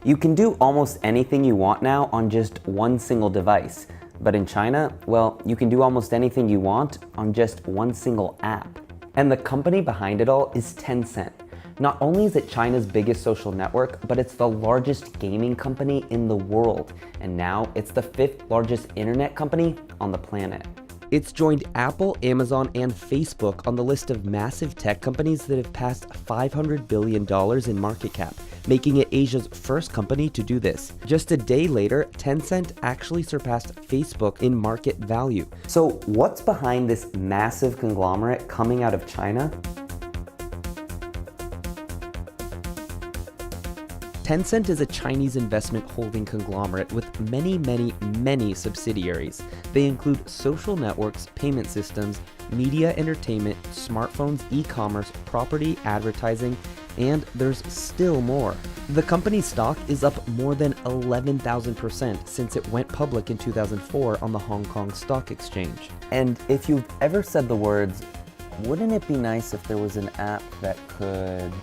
You can do almost anything you want now on just one single device. But in China, well, you can do almost anything you want on just one single app. And the company behind it all is Tencent. Not only is it China's biggest social network, but it's the largest gaming company in the world. And now it's the 5th largest internet company on the planet. It's joined Apple, Amazon, and Facebook on the list of massive tech companies that have passed $500 billion in market cap, making it Asia's first company to do this. Just a day later, Tencent actually surpassed Facebook in market value. So what's behind this massive conglomerate coming out of China? Tencent is a Chinese investment holding conglomerate with many subsidiaries. They include social networks, payment systems, media, entertainment, smartphones, e-commerce, property, advertising, and there's still more. The company's stock is up more than 11,000% since it went public in 2004 on the Hong Kong Stock Exchange. And if you've ever said the words, wouldn't it be nice if there was an app that could...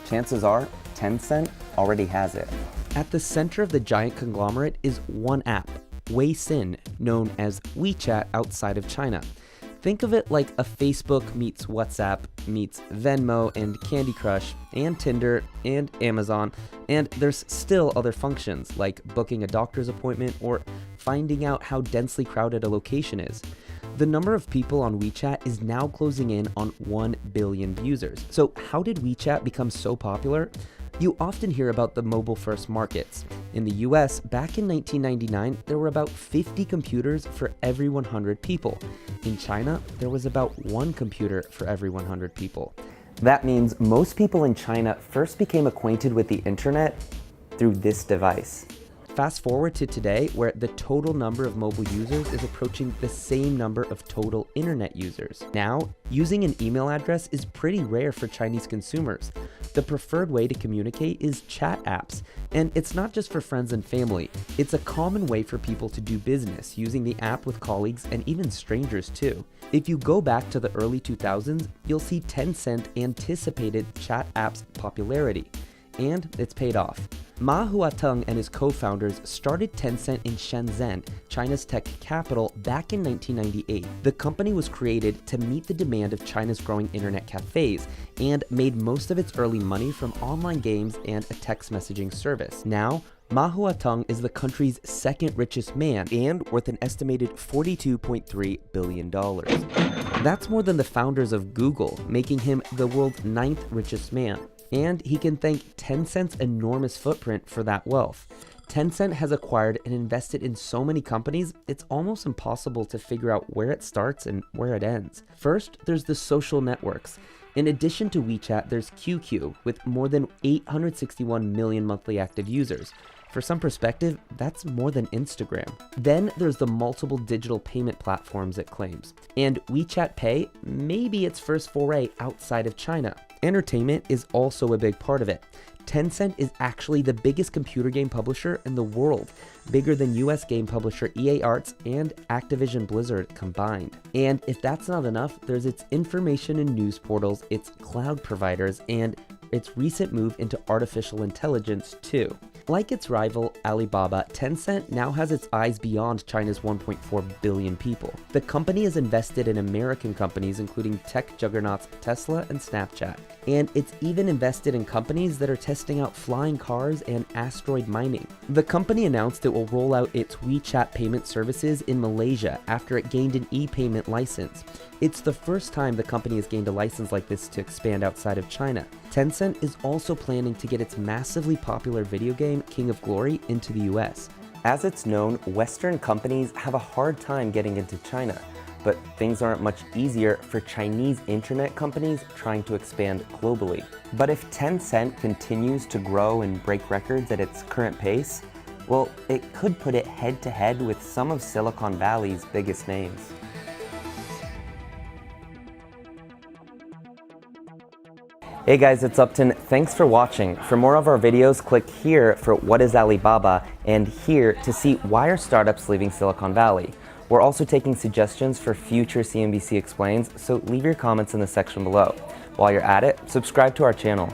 Chances are, Tencent already has it. At the center of the giant conglomerate is one app, Weixin, known as WeChat outside of China. Think of it like a Facebook meets WhatsApp meets Venmo and Candy Crush and Tinder and Amazon, and there's still other functions like booking a doctor's appointment or finding out how densely crowded a location is. The number of people on WeChat is now closing in on 1 billion users. So how did WeChat become so popular? You often hear about the mobile-first markets. In the US, back in 1999, there were about 50 computers for every 100 people. In China, there was about 1 computer for every 100 people. That means most people in China first became acquainted with the internet through this device. Fast forward to today, where the total number of mobile users is approaching the same number of total internet users. Now, using an email address is pretty rare for Chinese consumers. The preferred way to communicate is chat apps, and it's not just for friends and family. It's a common way for people to do business, using the app with colleagues and even strangers too. If you go back to the early 2000s, you'll see Tencent anticipated chat apps' popularity, and it's paid off. Ma Huateng and his co-founders started Tencent in Shenzhen, China's tech capital, back in 1998. The company was created to meet the demand of China's growing internet cafes and made most of its early money from online games and a text messaging service. Now, Ma Huateng is the country's 2nd richest man and worth an estimated $42.3 billion. That's more than the founders of Google, making him the world's 9th richest man. And he can thank Tencent's enormous footprint for that wealth. Tencent has acquired and invested in so many companies, it's almost impossible to figure out where it starts and where it ends. First, there's the social networks. In addition to WeChat, there's QQ, with more than 861 million monthly active users. For some perspective, that's more than Instagram. Then there's the multiple digital payment platforms it claims. And WeChat Pay may be its first foray outside of China. Entertainment is also a big part of it. Tencent is actually the biggest computer game publisher in the world, bigger than US game publisher EA Arts and Activision Blizzard combined. And if that's not enough, there's its information and news portals, its cloud providers, and its recent move into artificial intelligence too. Like its rival Alibaba, Tencent now has its eyes beyond China's 1.4 billion people. The company has invested in American companies including tech juggernauts Tesla and Snapchat. And it's even invested in companies that are testing out flying cars and asteroid mining. The company announced it will roll out its WeChat payment services in Malaysia after it gained an e-payment license. It's the first time the company has gained a license like this to expand outside of China. Tencent is also planning to get its massively popular video game, King of Glory, into the US. As it's known, Western companies have a hard time getting into China, but things aren't much easier for Chinese internet companies trying to expand globally. But if Tencent continues to grow and break records at its current pace, well, it could put it head-to-head with some of Silicon Valley's biggest names. Hey guys, it's Upton. Thanks for watching. For more of our videos, click here for What is Alibaba and here to see why are startups leaving Silicon Valley. We're also taking suggestions for future CNBC Explains, so leave your comments in the section below. While you're at it, subscribe to our channel.